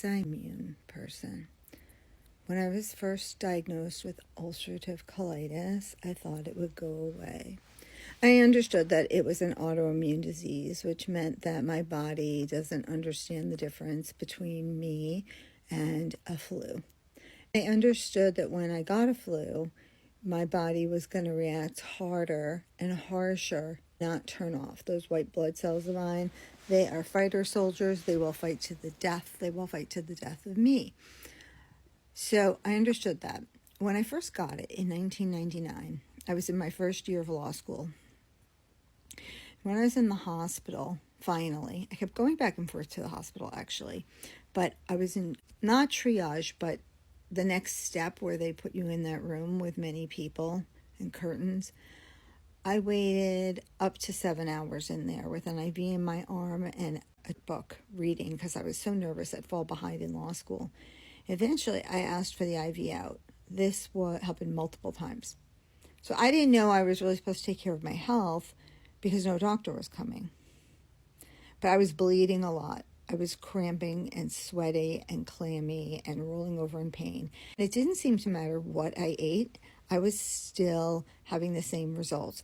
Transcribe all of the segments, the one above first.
immune person. When I was first diagnosed with ulcerative colitis, I thought it would go away. I understood that it was an autoimmune disease, which meant that my body doesn't understand the difference between me and a flu. I understood that when I got a flu, my body was going to react harder and harsher, not turn off. Those white blood cells of mine, they are fighter soldiers. They will fight to the death. They will fight to the death of me. So I understood that. When I first got it in 1999, I was in my first year of law school. When I was in the hospital, finally, I kept going back and forth to the hospital actually, but I was in not triage, but the next step where they put you in that room with many people and curtains. I waited up to 7 hours in there with an IV in my arm and a book reading because I was so nervous I'd fall behind in law school. Eventually, I asked for the IV out. This happened multiple times. So I didn't know I was really supposed to take care of my health because no doctor was coming. But I was bleeding a lot. I was cramping and sweaty and clammy and rolling over in pain. And it didn't seem to matter what I ate. I was still having the same results.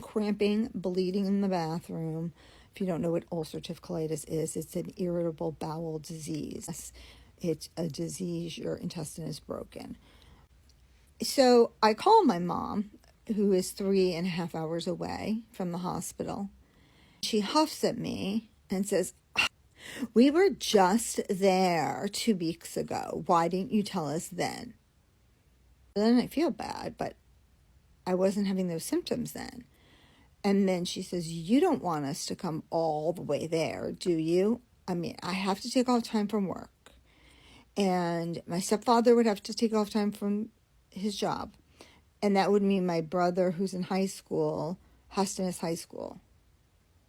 Cramping, bleeding in the bathroom. If you don't know what ulcerative colitis is, it's an irritable bowel disease. It's a disease, your intestine is broken. So I called my mom, who is 3.5 hours away from the hospital. She huffs at me and says, "We were just there 2 weeks ago. Why didn't you tell us then?" Then I feel bad, but I wasn't having those symptoms then. And then she says, "You don't want us to come all the way there, do you? I mean, I have to take off time from work. And my stepfather would have to take off time from his job. And that would mean my brother, who's in high school, has to miss high school."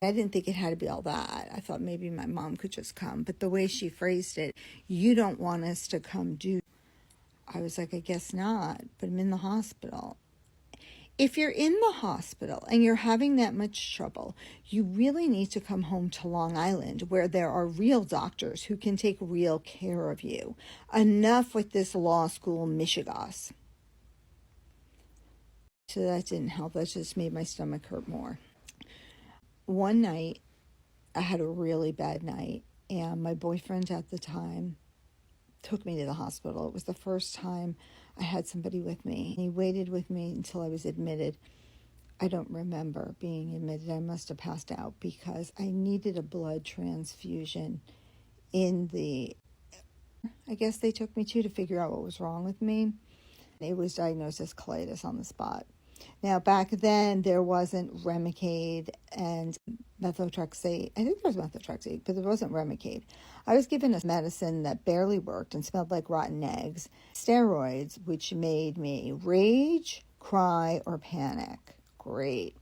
I didn't think it had to be all that. I thought maybe my mom could just come. But the way she phrased it, "You don't want us to come, do you?" I was like, I guess not, but I'm in the hospital. If you're in the hospital and you're having that much trouble, you really need to come home to Long Island where there are real doctors who can take real care of you. Enough with this law school mishigas. So that didn't help. That just made my stomach hurt more. One night, I had a really bad night, and my boyfriend at the time took me to the hospital. It was the first time I had somebody with me. He waited with me until I was admitted. I don't remember being admitted. I must have passed out because I needed a blood transfusion I guess they took me to figure out what was wrong with me. It was diagnosed as colitis on the spot. Now, back then, there wasn't Remicade and methotrexate. I think there was methotrexate, but there wasn't Remicade. I was given a medicine that barely worked and smelled like rotten eggs, steroids, which made me rage, cry, or panic. Great.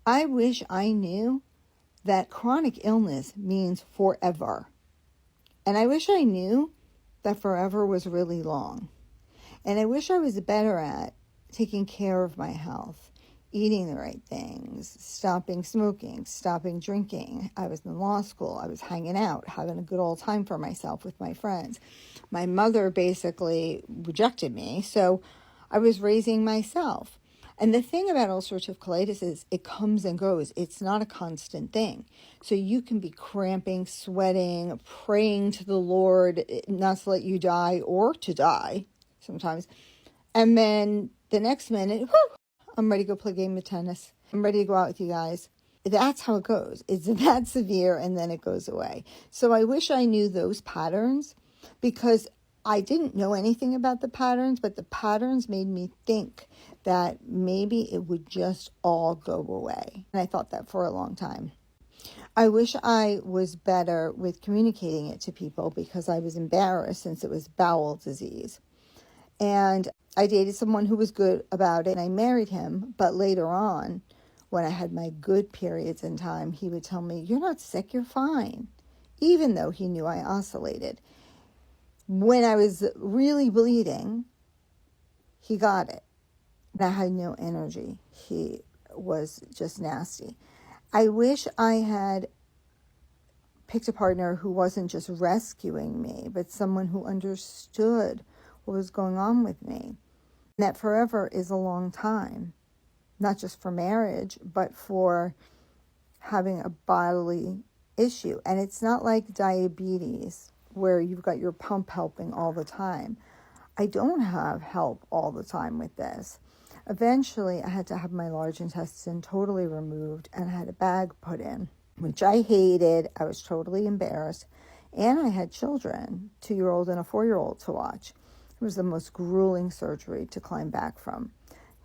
I wish I knew that chronic illness means forever. And I wish I knew that forever was really long. And I wish I was better at taking care of my health, eating the right things, stopping smoking, stopping drinking. I was in law school. I was hanging out, having a good old time for myself with my friends. My mother basically rejected me, so I was raising myself. And the thing about ulcerative colitis is it comes and goes. It's not a constant thing. So you can be cramping, sweating, praying to the Lord not to let you die or to die sometimes. And then the next minute, whew, I'm ready to go play a game of tennis. I'm ready to go out with you guys. That's how it goes. It's that severe and then it goes away. So I wish I knew those patterns because I didn't know anything about the patterns, but the patterns made me think that maybe it would just all go away. And I thought that for a long time. I wish I was better with communicating it to people because I was embarrassed since it was bowel disease. And I dated someone who was good about it, and I married him. But later on, when I had my good periods in time, he would tell me, "You're not sick, you're fine," even though he knew I oscillated. When I was really bleeding, he got it. And I had no energy. He was just nasty. I wish I had picked a partner who wasn't just rescuing me, but someone who understood what was going on with me. And that forever is a long time, not just for marriage, but for having a bodily issue. And it's not like diabetes where you've got your pump helping all the time. I don't have help all the time with this. Eventually, I had to have my large intestine totally removed and I had a bag put in, which I hated. I was totally embarrassed. And I had children, 2-year-old and a 4-year-old to watch. It was the most grueling surgery to climb back from.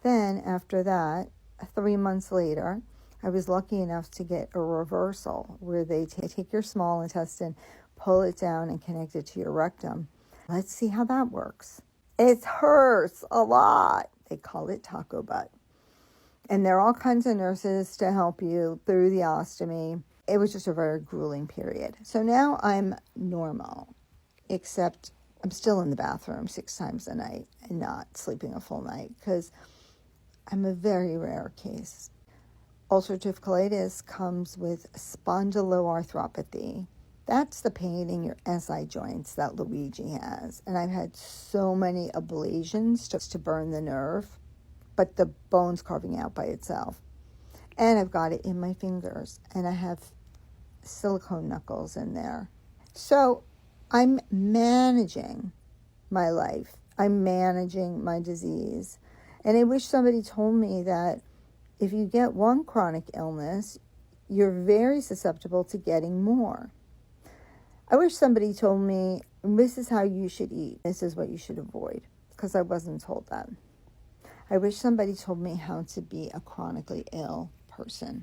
Then, after that, 3 months later, I was lucky enough to get a reversal where they take your small intestine, pull it down, and connect it to your rectum. Let's see how that works. It hurts a lot. They call it taco butt. And there are all kinds of nurses to help you through the ostomy. It was just a very grueling period. So now I'm normal, except I'm still in the bathroom 6 times a night and not sleeping a full night because I'm a very rare case. Ulcerative colitis comes with spondyloarthropathy. That's the pain in your SI joints that Luigi has. And I've had so many ablations just to burn the nerve, but the bone's carving out by itself. And I've got it in my fingers, and I have silicone knuckles in there. So I'm managing my life. I'm managing my disease. And I wish somebody told me that if you get one chronic illness, you're very susceptible to getting more. I wish somebody told me, this is how you should eat. This is what you should avoid, because I wasn't told that. I wish somebody told me how to be a chronically ill person.